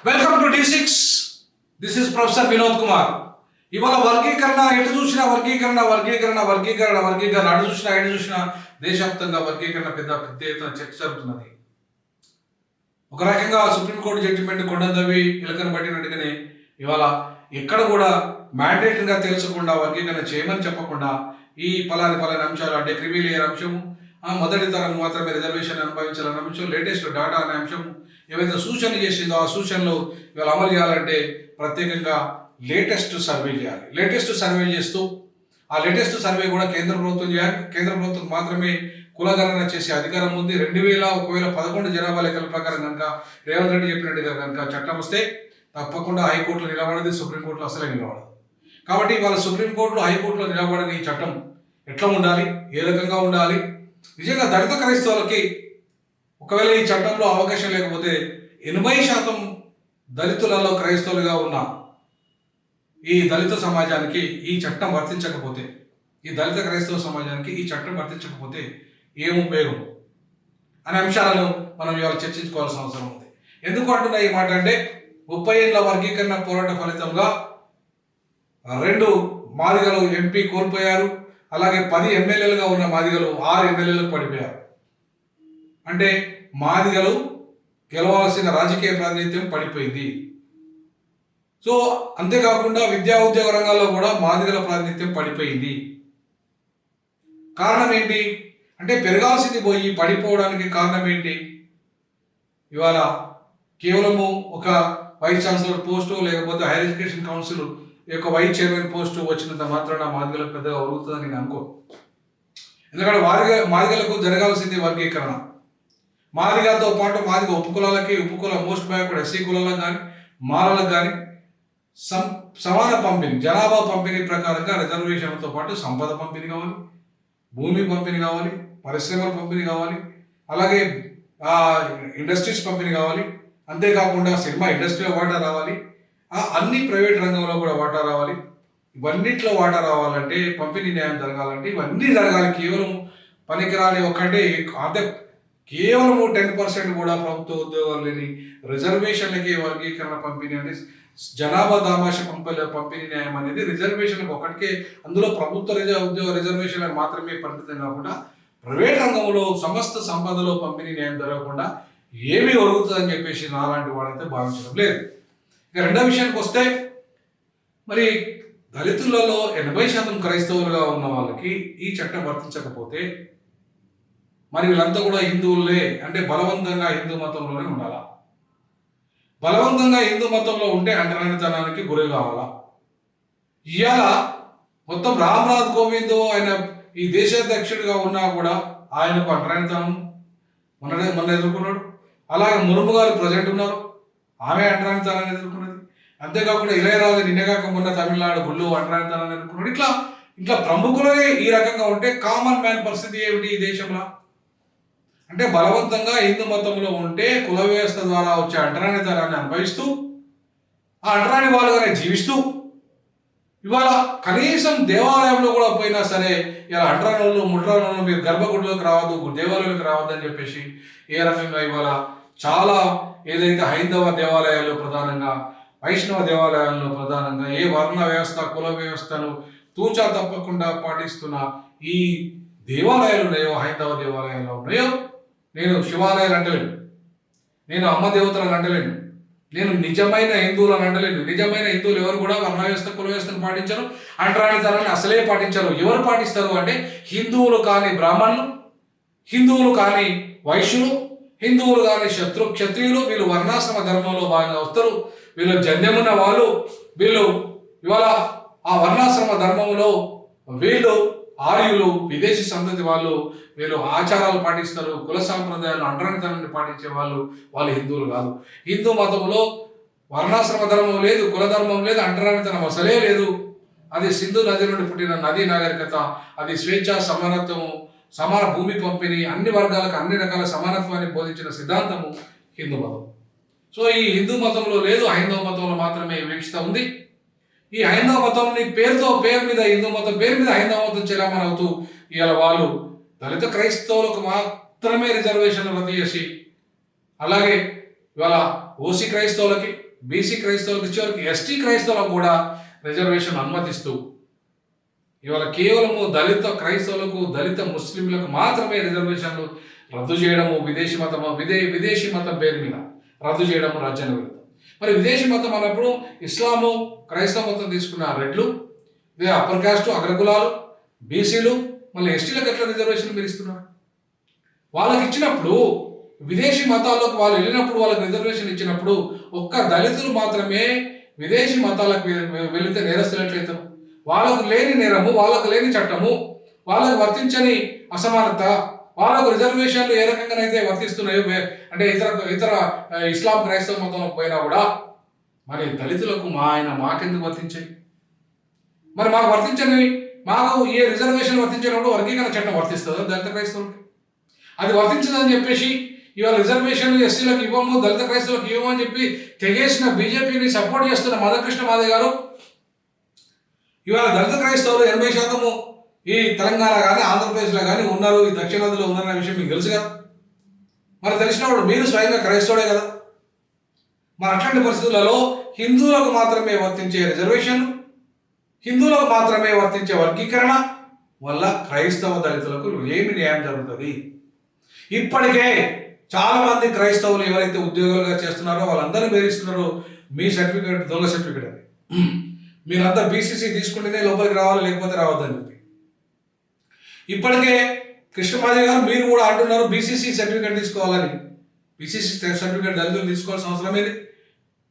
Welcome to D6. This is professor Vinod Kumar. ఇవాళ వర్గీకరణ ఎటు చూసినా వర్గీకరణ అటు చూసినా ఎటు చూసినా దేశవ్యాప్తంగా వర్గీకరణ పెద్ద ఎత్తున చర్చ జరుగుతున్నది. ఒక రకంగా సుప్రీంకోర్టు జడ్జిమెంట్ కొండదవి ఇలకను పట్టినట్టుగానే ఇవాళ ఎక్కడ కూడా మ్యాండేటరీగా తెలుసకుండా వర్గీకరణ చేయమని చెప్పకుండా ఈ పలాని అంశాలు అంటే క్రిమిలేయర్ అంశము, మొదటి తరం మాత్రమే రిజర్వేషన్ అనుభవించాలన్న అంశం, లేటెస్ట్ డాటా అనే అంశం ఏవైతే సూచనలు చేసిందో ఆ సూచనలు ఇవాళ అమలు చేయాలంటే ప్రత్యేకంగా లేటెస్ట్ సర్వే చేయాలి. లేటెస్ట్ సర్వే చేస్తూ ఆ లేటెస్ట్ సర్వే కూడా కేంద్ర ప్రభుత్వం చేయాలి. కేంద్ర ప్రభుత్వం మాత్రమే కులగణన చేసే అధికారం ఉంది. 2011 జనాభా లెక్కల ప్రకారం కనుక రేవంత్ రెడ్డి చెప్పినట్టుగా కనుక చట్టం వస్తే తప్పకుండా హైకోర్టులో నిలబడదు, సుప్రీంకోర్టులో అసలే నిలబడదు. కాబట్టి ఇవాళ సుప్రీంకోర్టులో హైకోర్టులో నిలబడని ఈ చట్టం ఎట్లా ఉండాలి, ఏ రకంగా ఉండాలి, నిజంగా దళిత క్రైస్తవులకి ఒకవేళ ఈ చట్టంలో అవకాశం లేకపోతే 80% దళితులలో క్రైస్తవులుగా ఉన్న ఈ దళిత సమాజానికి ఈ చట్టం వర్తించకపోతే, ఈ దళిత క్రైస్తవ సమాజానికి ఈ చట్టం వర్తించకపోతే ఏం ఉపయోగం అనే అంశాలను మనం ఇవాళ చర్చించుకోవాల్సిన అవసరం ఉంది. ఎందుకు అంటున్నా ఈ మాట అంటే 30 ఏళ్ల వర్గీకరణ పోరాట ఫలితంగా 2 మాదిగలు ఎంపీ కోల్పోయారు. అలాగే 10 ఎమ్మెల్యేలుగా ఉన్న మాదిగలు 6 ఎమ్మెల్యేలకు పడిపోయారు. అంటే మాదిగలు గెలవాల్సిన రాజకీయ ప్రాతినిధ్యం పడిపోయింది. సో అంతేకాకుండా విద్యా ఉద్యోగ రంగాల్లో కూడా మాదిగల ప్రాతినిధ్యం పడిపోయింది. కారణం ఏంటి అంటే పెరగాల్సింది పోయి పడిపోవడానికి కారణం ఏంటి? ఇవాళ కేవలము ఒక వైస్ ఛాన్సలర్ పోస్టు లేకపోతే హైయర్ ఎడ్యుకేషన్ కౌన్సిల్ యొక్క వైస్ చైర్మన్ పోస్టు వచ్చినంత మాత్రాన మాదిగలకు పెద్దగా ఒరుగుతుందని నేను అనుకో. ఎందుకంటే మాదిగలకు జరగాల్సింది వర్గీకరణ. మాదిగతో పాటు మాదిగ ఉపకులాలకి, ఉపకుల మోస్ట్ బ్యాక్వర్డ్ ఎస్సీ కులాలకు కానీ మాలలకు కానీ సమాన పంపిణీ, జనాభా పంపిణీ ప్రకారంగా రిజర్వేషన్లతో పాటు సంపద పంపిణీ కావాలి, భూమి పంపిణీ కావాలి, పరిశ్రమల పంపిణీ కావాలి, అలాగే ఇండస్ట్రీస్ పంపిణీ కావాలి. అంతేకాకుండా సినిమా ఇండస్ట్రీలో వాటా రావాలి, అన్ని ప్రైవేట్ రంగంలో కూడా వాటా రావాలి. ఇవన్నిట్లో వాటా రావాలంటే, పంపిణీ న్యాయం జరగాలంటే ఇవన్నీ జరగాలి. కేవలం పనికిరాని ఒక్కటే అంటే కేవలం 10% కూడా ప్రభుత్వ ఉద్యోగాలు లేని రిజర్వేషన్లకి వర్గీకరణ పంపిణీ అంటే జనాభా దామాష పంపిణీ న్యాయం అనేది రిజర్వేషన్లకు ఒకటికే, అందులో ప్రభుత్వ ఉద్యోగ రిజర్వేషన్లకు మాత్రమే పరిమితం కాకుండా ప్రైవేట్ రంగంలో సమస్త సంపదలో పంపిణీ న్యాయం జరగకుండా ఏమీ ఒరుగుతుందని చెప్పేసి నాలాంటి వాడైతే భావించడం లేదు. ఇక రెండో విషయానికి వస్తే, మరి దళితులలో 80% క్రైస్తవులుగా ఉన్న వాళ్ళకి ఈ చట్టం వర్తించకపోతే మరి వీళ్ళంతా కూడా హిందువులే అంటే బలవంతంగా హిందూ మతంలోనే ఉండాలా? బలవంతంగా హిందూ మతంలో ఉంటే అంటరానితనానికి గురి కావాలా? ఇవాళ మొత్తం రామ్నాథ్ కోవింద్ ఆయన ఈ దేశాధ్యక్షుడిగా ఉన్నా కూడా ఆయనకు అంటరానితనం మొన్న ఎదుర్కొన్నాడు. అలాగే ముర్ము గారు ప్రజెంట్ ఉన్నారు, ఆమె అంటరానితనాన్ని ఎదుర్కొన్నది. అంతేకాకుండా ఇళయరాజు నిన్నగాక మొన్న తమిళనాడు గుళ్ళు అంటరానితనాన్ని ఎదుర్కొన్నాడు. ఇట్లా ప్రముఖులే ఈ రకంగా ఉంటే కామన్ మ్యాన్ పరిస్థితి ఏమిటి ఈ దేశంలో? అంటే బలవంతంగా హిందూ మతంలో ఉంటే కుల వ్యవస్థ ద్వారా వచ్చే అంటరానితనాన్ని అనుభవిస్తూ ఆ అంటరాని వాళ్ళుగానే జీవిస్తూ ఇవాళ కనీసం దేవాలయంలో కూడా పోయినా సరే ఇలా అంటరానులు ముట్రాలను మీరు గర్భగుడిలోకి రావద్దు, దేవాలయంలోకి రావద్దు అని చెప్పేసి ఏ రకంగా ఇవాళ చాలా ఏదైతే హైందవ దేవాలయాల్లో ప్రధానంగా, వైష్ణవ దేవాలయాల్లో ప్రధానంగా ఏ వర్ణ వ్యవస్థ కుల వ్యవస్థను తూచా తప్పకుండా పాటిస్తున్న ఈ దేవాలయాలు ఉన్నాయో, హైందవ దేవాలయాల్లో ఉన్నాయో, నేను శివాలయాలు అంటలేను, నేను అమ్మ దేవతలను అంటలేను, నేను నిజమైన హిందువులను అంటలేను. నిజమైన హిందువులు ఎవరు కూడా వర్ణ వ్యవస్థ కుల వ్యవస్థను పాటించరు, అంటరానితనాన్ని అసలే పాటించరు. ఎవరు పాటిస్తారు అంటే హిందువులు కాని బ్రాహ్మణులు, హిందువులు కాని వైశ్యులు, హిందువులు కాని క్షత్రియులు, వీళ్ళు వర్ణాశ్రమ ధర్మంలో భాగంగా వస్తారు. వీళ్ళు జన్యమున్న వాళ్ళు, వీళ్ళు ఇవాళ ఆ వర్ణాశ్రమ ధర్మంలో వీళ్ళు ఆర్యులు, విదేశీ సంతతి వాళ్ళు, వీళ్ళు ఆచారాలు పాటిస్తారు, కుల సాంప్రదాయాలు అంటరానితనాన్ని పాటించే వాళ్ళు హిందువులు కాదు. హిందూ మతంలో వర్ణాశ్రమ ధర్మం లేదు, కుల ధర్మం లేదు, అంటరానితనం అసలే లేదు. అది సింధు నది నుండి పుట్టిన నదీ నాగరికత. అది స్వేచ్ఛ, సమానత్వము, సమాన భూమి పంపిణీ, అన్ని వర్గాలకు అన్ని రకాల సమానత్వాన్ని బోధించిన సిద్ధాంతము హిందూ మతం. సో ఈ హిందూ మతంలో లేదు, హైందవ మతంలో మాత్రమే వీక్షిత ఉంది. ఈ హైందవ మతంని పేరు మీద హిందూ మతం పేరు మీద హైందవ మతం చెలామణి అవుతూ ఇవాళ వాళ్ళు దళిత క్రైస్తవులకు మాత్రమే రిజర్వేషన్లు రద్దు చేసి, అలాగే ఇవాళ ఓసీ క్రైస్తవులకి, బీసీ క్రైస్తవులకి, చివరికి ఎస్టీ క్రైస్తవులకు కూడా రిజర్వేషన్ అనుమతిస్తూ ఇవాళ కేవలము దళిత క్రైస్తవులకు, దళిత ముస్లింలకు మాత్రమే రిజర్వేషన్లు రద్దు చేయడము, విదేశీ మతం పేరు మీద రద్దు చేయడము రాజ్యాంగ విరుద్ధం. మరి విదేశీ మతం అన్నప్పుడు ఇస్లాము, క్రైస్తవ మతం తీసుకున్న రెడ్లు, ఇదే అప్పర్ కాస్ట్, అగ్రకులాలు, బీసీలు, మళ్ళీ ఎస్టీలకు ఎట్లా రిజర్వేషన్ మీరు ఇస్తున్నారు? వాళ్ళకి ఇచ్చినప్పుడు, విదేశీ మతాల్లోకి వాళ్ళు వెళ్ళినప్పుడు వాళ్ళకి రిజర్వేషన్ ఇచ్చినప్పుడు ఒక్క దళితులు మాత్రమే విదేశీ మతాలకు వెళితే నేరస్తులు ఎట్లయితారు? వాళ్ళకు లేని నేరము, వాళ్ళకు లేని చట్టము, వాళ్ళకు వర్తించని అసమానత, వాళ్ళకు రిజర్వేషన్లు ఏ రకంగానైతే వర్తిస్తున్నాయో, అంటే ఇతర ఇస్లాం క్రైస్తవ మతంలోకి పోయినా కూడా మరి దళితులకు మాకెందుకు వర్తించాయి? మరి మాకు వర్తించనివి, మాకు ఏ రిజర్వేషన్ వర్తించినప్పుడు వర్గీకరణ చట్టం వర్తిస్తుందా దళిత క్రైస్తవులకి? అది వర్తించదని చెప్పేసి ఇవాళ రిజర్వేషన్లు ఎస్సీలకు ఇవ్వము, దళిత క్రైస్తవులకు ఇవ్వము అని చెప్పి తెగేసిన బీజేపీని సపోర్ట్ చేస్తున్న మధుకృష్ణ మాదే గారు ఇవాళ దళిత క్రైస్తవులు 80% ఈ తెలంగాణ కానీ ఆంధ్రప్రదేశ్లో కానీ ఉన్నారు, ఈ దక్షిణాదిలో ఉన్నారనే విషయం మీకు తెలుసు కదా. మరి తెలిసినప్పుడు మీరు స్వయంగా క్రైస్తవుడే కదా. మరి అట్లాంటి పరిస్థితులలో హిందువులకు మాత్రమే వర్తించే రిజర్వేషన్, హిందువులకు మాత్రమే వర్తించే వర్గీకరణ వల్ల క్రైస్తవ దళితులకు ఏమి న్యాయం జరుగుతుంది? ఇప్పటికే చాలా మంది క్రైస్తవులు ఎవరైతే ఉద్యోగాలుగా చేస్తున్నారో వాళ్ళందరూ బెదిరిస్తున్నారో మీ సర్టిఫికేట్ దొంగ సర్టిఫికేట్ అని, మీరంతా బీసీసీ తీసుకుంటేనే లోపలికి రావాలి, లేకపోతే రావద్దని చెప్పి. ఇప్పటికే కృష్ణమాజీ గారు మీరు కూడా అంటున్నారు బీసీసీ సర్టిఫికేట్ తీసుకోవాలని. బీసీసీ సర్టిఫికేట్ దళితులు తీసుకోవాల్సిన అవసరం ఏది?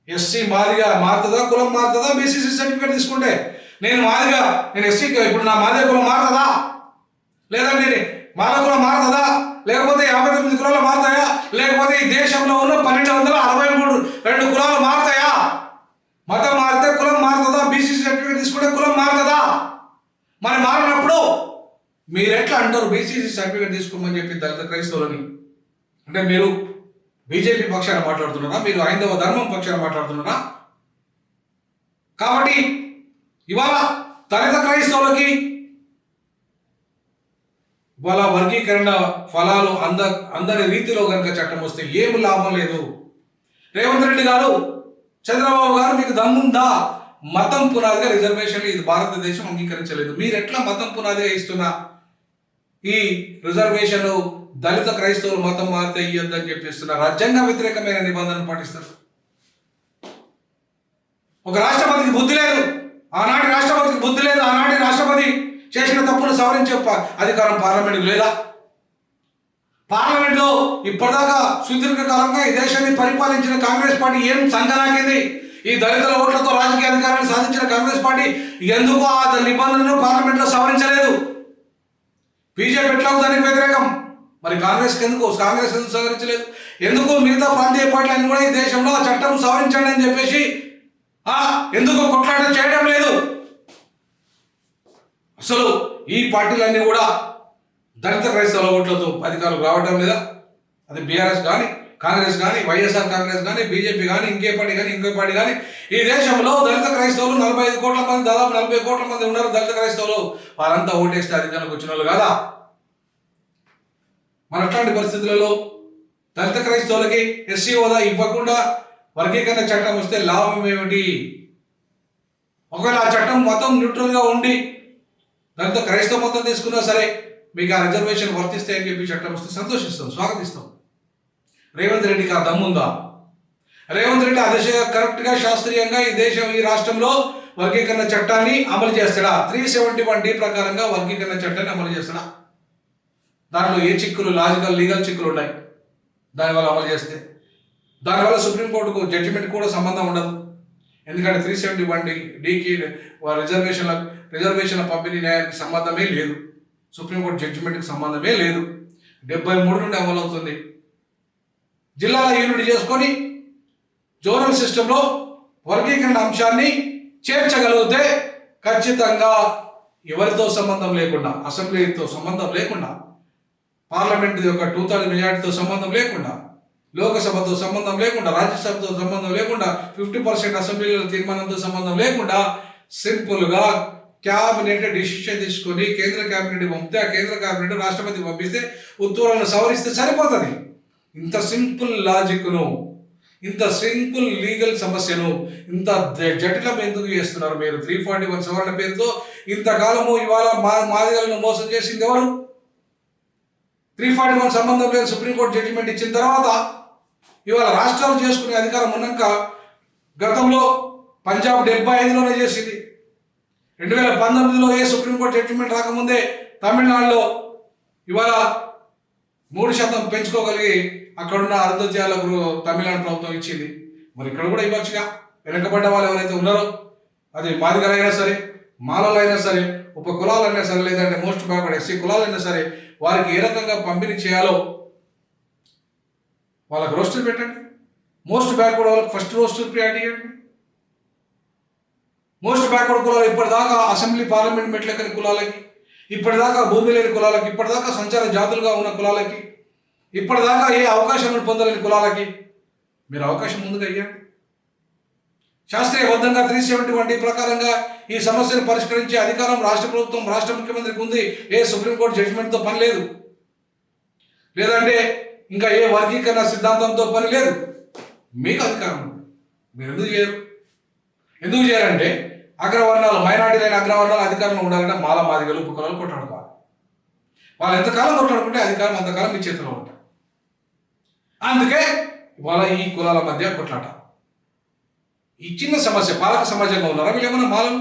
ఎస్సీ మాదిగా మారుతుందా, కులం మారుతుందా బీసీసీ సర్టిఫికేట్ తీసుకుంటే? నేను ఎస్సీకి ఇప్పుడు నా మాదిగ కులం మారుతుందా? లేదండి మాల కులం మారుతుందా? లేకపోతే 59 కులాలు మారుతాయా? లేకపోతే ఈ దేశంలో ఉన్న 1263 కులాలు మారుతాయా? మతం మారితే కులం మారుతుందా? బీసీసీ సర్టిఫికేట్ తీసుకుంటే కులం మారుతుందా? మరి మారినప్పుడు మీరు ఎట్లా అంటారు బీసీసీ సర్టిఫికేట్ తీసుకోమని చెప్పి దళిత క్రైస్తవులని? అంటే మీరు బీజేపీ పక్షాన మాట్లాడుతున్నారా? మీరు హైందవ ధర్మం పక్షాన మాట్లాడుతున్నారా? కాబట్టి ఇవాళ దళిత క్రైస్తవులకి ఇవాళ వర్గీకరణ ఫలాలు అందరి రీతిలో కనుక చట్టం వస్తే ఏమి లాభం లేదు. రేవంత్ రెడ్డి గారు, చంద్రబాబు గారు మీకు దమ్ముందా? మతం పునాదిగా రిజర్వేషన్లు ఇది భారతదేశం అంగీకరించలేదు. మీరు ఎట్లా మతం పునాదిగా ఇస్తున్నా ఈ రిజర్వేషన్ దళిత క్రైస్తవులు మతం మారితే ఇయ్యొద్దని చెప్పిస్తున్నారు. రాజ్యాంగ వ్యతిరేకమైన నిబంధనలు పాటిస్తారు. ఒక రాష్ట్రపతికి బుద్ధి లేదు, ఆనాటి రాష్ట్రపతికి బుద్ధి లేదు. ఆనాటి రాష్ట్రపతి చేసిన తప్పును సవరించే అధికారం పార్లమెంట్కి లేదా? పార్లమెంట్లో ఇప్పటిదాకా సుదీర్ఘకాలంగా ఈ దేశాన్ని పరిపాలించిన కాంగ్రెస్ పార్టీ ఏం సంఘనాకింది? ఈ దళితుల ఓట్లతో రాజకీయ అధికారాన్ని సాధించిన కాంగ్రెస్ పార్టీ ఎందుకు ఆ నిబంధనలను పార్లమెంట్లో సవరించలేదు? బీజేపీ ఎట్లా దానికి వ్యతిరేకం. మరి కాంగ్రెస్ ఎందుకు సవరించలేదు? ఎందుకు మిగతా ప్రాంతీయ పార్టీలన్నీ కూడా ఈ దేశంలో ఆ చట్టం సవరించండి అని చెప్పేసి ఎందుకు కొట్లాట చేయడం లేదు? అసలు ఈ పార్టీలన్నీ కూడా దళిత క్రైస్తవుల ఓట్లతో అధికారులు రావడం లేదా? అది బీఆర్ఎస్ కానీ, కాంగ్రెస్ కానీ, వైఎస్ఆర్ కాంగ్రెస్ కానీ, బీజేపీ కానీ, ఇంకో పార్టీ కానీ ఈ దేశంలో దళిత క్రైస్తవులు 45 కోట్ల మంది, దాదాపు 40 కోట్ల మంది ఉన్నారు దళిత క్రైస్తవులు. వారంతా ఓటేస్తే అధికారంలోకి వచ్చిన వాళ్ళు కాదా? మన అట్లాంటి పరిస్థితులలో దళిత క్రైస్తవులకి ఎస్సీ హోదా ఇవ్వకుండా వర్గీకరణ చట్టం వస్తే లాభం ఏమిటి? ఒకవేళ ఆ చట్టం మతం న్యూట్రల్గా ఉండి దళిత క్రైస్తవ మతం తీసుకున్నా సరే మీకు ఆ రిజర్వేషన్ వర్తిస్తే అని చెప్పి చట్టం వస్తే సంతోషిస్తాం, స్వాగతిస్తాం. రేవంత్ రెడ్డికి ఆ దమ్ముందా? రేవంత్ రెడ్డి అదే కరెక్ట్గా శాస్త్రీయంగా ఈ రాష్ట్రంలో వర్గీకరణ చట్టాన్ని అమలు చేస్తాడా? 371D ప్రకారంగా వర్గీకరణ చట్టాన్ని అమలు చేస్తాడా? దాంట్లో ఏ చిక్కులు, లీగల్ చిక్కులు ఉన్నాయి దానివల్ల అమలు చేస్తే? దానివల్ల సుప్రీంకోర్టుకు జడ్జిమెంట్ కూడా సంబంధం ఉండదు. ఎందుకంటే 371Dకి రిజర్వేషన్ల పంపిణీ న్యాయానికి సంబంధమే లేదు, సుప్రీంకోర్టు జడ్జిమెంట్కి సంబంధమే లేదు. 73 నుండి అమలవుతుంది. జిల్లాల యూనిట్ చేసుకొని జోనల్ సిస్టంలో వర్గీకరణ అంశాన్ని చేర్చగలిగితే ఖచ్చితంగా ఎవరితో సంబంధం లేకుండా, అసెంబ్లీతో సంబంధం లేకుండా, పార్లమెంట్ యొక్క 2/3 మెజార్టీతో సంబంధం లేకుండా, లోకసభతో సంబంధం లేకుండా, రాజ్యసభతో సంబంధం లేకుండా, 50% అసెంబ్లీల తీర్మానంతో సంబంధం లేకుండా సింపుల్గా క్యాబినెట్ డిసిషన్ తీసుకొని కేంద్ర క్యాబినెట్ పంపితే ఆ కేంద్ర క్యాబినెట్ రాష్ట్రపతికి పంపిస్తే ఉత్తర్వులను సవరిస్తే సరిపోతుంది. ఇంత సింపుల్ లాజిక్ను, ఇంత సింపుల్ లీగల్ సమస్యను ఇంత జటిలం ఎందుకు చేస్తున్నారు మీరు? 341 సవరణ పేరుతో ఇంతకాలము ఇవాళ మాదిగలను మోసం చేసింది ఎవరు? 341 సంబంధం లేదు సుప్రీంకోర్టు జడ్జిమెంట్ ఇచ్చిన తర్వాత ఇవాళ రాష్ట్రాలు చేసుకునే అధికారం ఉన్నాక గతంలో పంజాబ్ 75లోనే చేసింది. 2019లో సుప్రీంకోర్టు జడ్జిమెంట్ రాకముందే తమిళనాడులో ఇవాళ 3% పెంచుకోగలిగి అక్కడున్న అరుంధత్యాలకు తమిళనాడు ప్రభుత్వం ఇచ్చింది. మరి ఇక్కడ కూడా ఇవ్వచ్చుగా. వెనకబడ్డ వాళ్ళు ఎవరైతే ఉన్నారో, అది మాదిగలైనా సరే, మాలలైనా సరే, ఉప కులాలైనా సరే, లేదంటే మోస్ట్ బ్యాక్వర్డ్ ఎస్సీ కులాలైనా సరే, వారికి ఏ రకంగా పంపిణీ చేయాలో వాళ్ళకి రోస్టర్ పెట్టండి. మోస్ట్ బ్యాక్వర్డ్ వాళ్ళకి ఫస్ట్ రోస్టర్ ప్రియారిటీ ఇవ్వండి. మోస్ట్ బ్యాక్వర్డ్ కులాలు ఇప్పటిదాకా అసెంబ్లీ పార్లమెంట్ మెట్లెక్కని కులాలకి, ఇప్పటిదాకా భూమి లేని కులాలకి, ఇప్పటిదాకా సంచార జాతులుగా ఉన్న కులాలకి, ఇప్పటిదాకా ఏ అవకాశాలను పొందలేని కులాలకి మీరు అవకాశం ముందుగా ఇవ్వండి. శాస్త్రీయబద్ధంగా 371 ప్రకారంగా ఈ సమస్యను పరిష్కరించే అధికారం రాష్ట్ర ప్రభుత్వం, రాష్ట్ర ముఖ్యమంత్రికి ఉంది. ఏ సుప్రీంకోర్టు జడ్జిమెంట్తో పని లేదు, లేదంటే ఇంకా ఏ వర్గీకరణ సిద్ధాంతంతో పని లేదు. మీకు అధికారం ఉంది. మీరు ఎందుకు చేయరు? ఎందుకు చేయాలంటే అగ్రవర్ణాలు, మైనార్టీలైన అగ్రవర్ణాలు అధికారంలో ఉండాలంటే మాల మాదిగలు ఉప కులాలు కొట్లాడుకోవాలి. వాళ్ళు ఎంతకాలం కొట్లాడుకుంటే అధికారం అంతకాలం మీ చేతిలో ఉంటారు. అందుకే ఇవాళ ఈ కులాల మధ్య కొట్లాట. ఈ చిన్న సమస్య పాలక సమాజంగా ఉన్నారా వీళ్ళు? ఏమన్నా మాలలు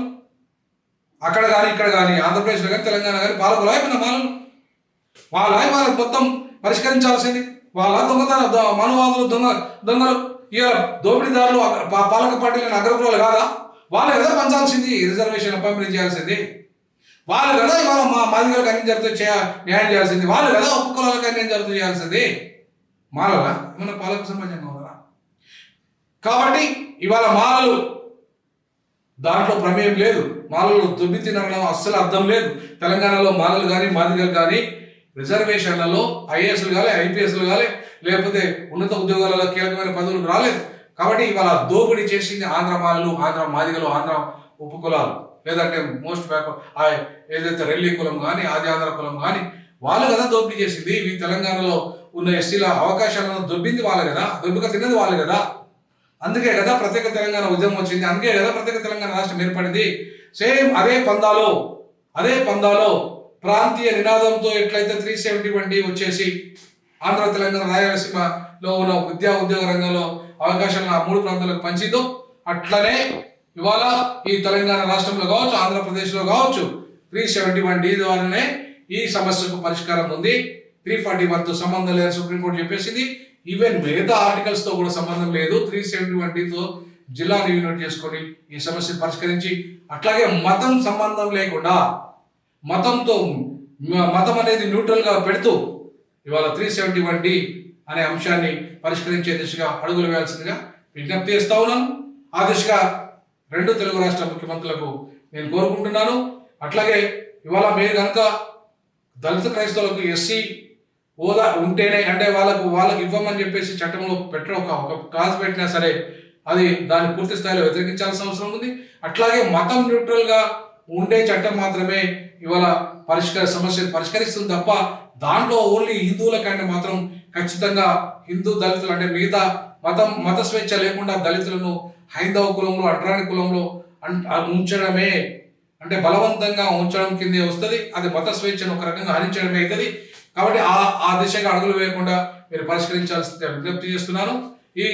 అక్కడ కానీ ఇక్కడ కానీ ఆంధ్రప్రదేశ్లో కానీ తెలంగాణ కానీ పాలకులా ఏమన్నా మాలలు? వాళ్ళకి మొత్తం పరిష్కరించాల్సింది. వాళ్ళ దొంగతన మనువాదులు, దొంగలు, ఇక దోపిడీదారులు పాలక పార్టీలైన అగ్రకులాలు కాదా? వాళ్ళు కదా పంచాల్సింది, రిజర్వేషన్ పంపిణీ చేయాల్సింది. వాళ్ళు కదా ఇవాళ మాదిగలకు అన్యాయం జరిగితే న్యాయం చేయాల్సింది. వాళ్ళు కదా ఉప కులాలకు అన్యాయం జరిగితే చేయాల్సింది. మాలలా ఏమన్నా పాలక సమాజంగా ఉన్నారా? కాబట్టి ఇవాళ మాలలు దాంట్లో ప్రమేయం లేదు. మాలలు దుబ్బి తినడం అస్సలు అర్థం లేదు. తెలంగాణలో మాలలు కానీ మాదిగలు కానీ రిజర్వేషన్లలో ఐఏఎస్లు కానీ ఐపీఎస్లు కానీ లేకపోతే ఉన్నత ఉద్యోగాలలో కీలకమైన పదవులు రాలేదు. కాబట్టి ఇవాళ దోపిడీ చేసింది ఆంధ్ర మాలలు, ఆంధ్ర మాదిగలు, ఆంధ్ర ఉప కులాలు, లేదంటే మోస్ట్ బ్యాక్వర్డ్ ఏదైతే రెల్లి కులం కానీ ఆది ఆంధ్ర కులం కానీ వాళ్ళు కదా దోపిడీ చేసింది. ఈ తెలంగాణలో ఉన్న ఎస్సీల అవకాశాలను దొబ్బింది వాళ్ళు కదా, దొబ్బిక తిన్నది వాళ్ళు కదా. అందుకే కదా ప్రత్యేక తెలంగాణ ఉద్యమం వచ్చింది. అందుకే కదా ప్రత్యేక తెలంగాణ రాష్ట్రం ఏర్పడింది. సేమ్ అదే పందాలో ప్రాంతీయ నినాదంతో ఎట్లయితే 371 వచ్చేసి ఆంధ్ర, తెలంగాణ, రాయలసీమలో ఉన్న విద్యా ఉద్యోగ రంగంలో అవకాశాలను ఆ 3 ప్రాంతాలకు పంచిందో అట్లనే ఇవాళ ఈ తెలంగాణ రాష్ట్రంలో కావచ్చు, ఆంధ్రప్రదేశ్లో కావచ్చు 371 ద్వారానే ఈ సమస్యకు పరిష్కారం ఉంది. 341తో సంబంధం లేదని సుప్రీంకోర్టు చెప్పేసింది. ఈవెన్ మిగతా ఆర్టికల్స్తో కూడా సంబంధం లేదు. 371తో జిల్లాను యూనిట్ చేసుకొని ఈ సమస్యను పరిష్కరించి, అట్లాగే మతం సంబంధం లేకుండా మతం అనేది న్యూట్రల్గా పెడుతూ ఇవాళ 371 అనే అంశాన్ని పరిష్కరించే దిశగా అడుగులు వేయాల్సిందిగా విజ్ఞప్తి చేస్తా ఉన్నాను. ఆ దిశగా 2 తెలుగు రాష్ట్ర ముఖ్యమంత్రులకు నేను కోరుకుంటున్నాను. అట్లాగే ఇవాళ మీరు కనుక దళిత క్రైస్తవులకు ఎస్సీ హోదా ఉంటేనే, అంటే వాళ్ళకి ఇవ్వమని చెప్పేసి చట్టంలో ఒక క్లాస్ పెట్టినా సరే అది దాన్ని పూర్తి స్థాయిలో వ్యతిరేకించాల్సిన అవసరం ఉంది. అట్లాగే మతం న్యూట్రల్గా ఉండే చట్టం మాత్రమే ఇవాళ సమస్యను పరిష్కరిస్తుంది తప్ప దాంట్లో ఓన్లీ హిందువులకంటే మాత్రం ఖచ్చితంగా హిందూ దళితులు అంటే మిగతా మత స్వేచ్ఛ లేకుండా దళితులను హైందవ కులంలో, అంటరాని కులంలో ఉంచడమే, అంటే బలవంతంగా ఉంచడం కిందే వస్తుంది. అది మత స్వేచ్ఛను ఒక రకంగా హరించడమే అవుతుంది. కాబట్టి ఆ దిశగా అడుగులు వేయకుండా మీరు పరిష్కరించాల్సిందిగా విజ్ఞప్తి చేస్తున్నాను. ఈ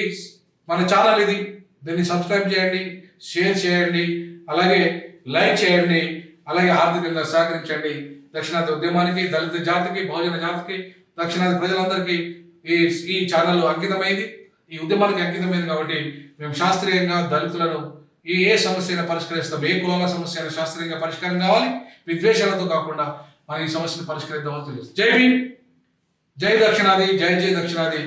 మన ఛానల్ ఇది, దీన్ని సబ్స్క్రైబ్ చేయండి, షేర్ చేయండి, అలాగే లైక్ చేయండి, అలాగే ఆర్థికంగా సహకరించండి. దక్షిణాది ఉద్యమానికి, దళిత జాతికి, బహుజన జాతికి, దక్షిణాది ప్రజలందరికీ ఈ ఛానల్ అంకితమైంది, ఈ ఉద్యమానికి అంకితమైంది. కాబట్టి మేము శాస్త్రీయంగా దళితులను ఏ సమస్యను పరిష్కరిస్తాం, ఏ కులాల సమస్య అయినా శాస్త్రీయంగా పరిష్కారం కావాలి, విద్వేషాలతో కాకుండా మనం ఈ సమస్యను పరిష్కరిద్దామని తెలుసు. జై భీమ్, జై దక్షిణాది, జై జై దక్షిణాది.